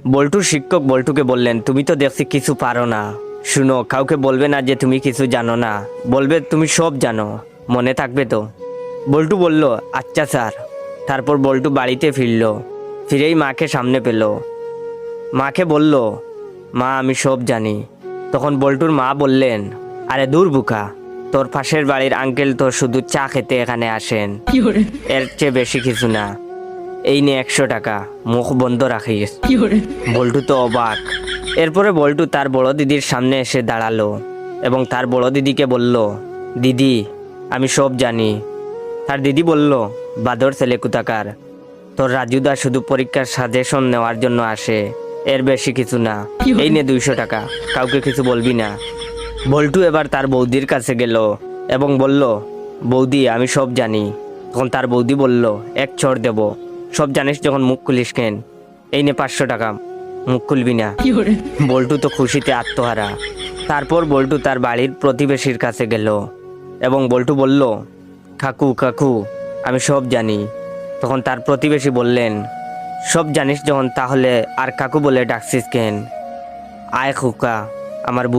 বল্টুর শিক্ষক বল্টুকে বললেন, তুমি তো দেখছি কিছু পারো না, শুনো, কাউকে বলবে না যে তুমি কিছু জানো না, বলবে তুমি সব জানো, মনে থাকবে তো? বল্টু বলল, আচ্ছা স্যার। তারপর বল্টু বাড়িতে ফিরল, ফিরেই মাকে সামনে পেল। মাকে বলল, মা আমি সব জানি। তখন বল্টুর মা বললেন, আরে দূর বুকা, তোর পাশের বাড়ির আঙ্কেল তো শুধু চা খেতে এখানে আসেন, এর চেয়ে বেশি কিছু না। এই নে 100 টাকা, মুখ বন্ধ রাখিস। বল্টু তো অবাক। এরপরে বল্টু তার বড় দিদির সামনে এসে দাঁড়ালো এবং তার বড় দিদিকে বলল, দিদি আমি সব জানি। তার দিদি বলল, বাদর ছেলে কোথাকার, তোর রাজুদা শুধু পরীক্ষার সাজেশন নেওয়ার জন্য আসে, এর বেশি কিছু না। এই নে 200 টাকা, কাউকে কিছু বলবি না। বল্টু এবার তার বৌদির কাছে গেল এবং বলল, বৌদি আমি সব জানি। তখন তার বৌদি বলল, এক চড় দেব, সব জানিস যখন মুখ খুলিস কেন? এই নে 500 টাকা, মুখ খুলবি না। বল্টু তো খুশিতে আত্মহারা। তারপর বল্টু তার বাড়ির প্রতিবেশীর কাছে গেল এবং বল্টু বলল, কাকু কাকু আমি সব জানি। তখন তার প্রতিবেশী বললেন, সব জানিস যখন তাহলে আর কাকু বলে ডাকছিস কেন? আয় খোকা, আমার বুক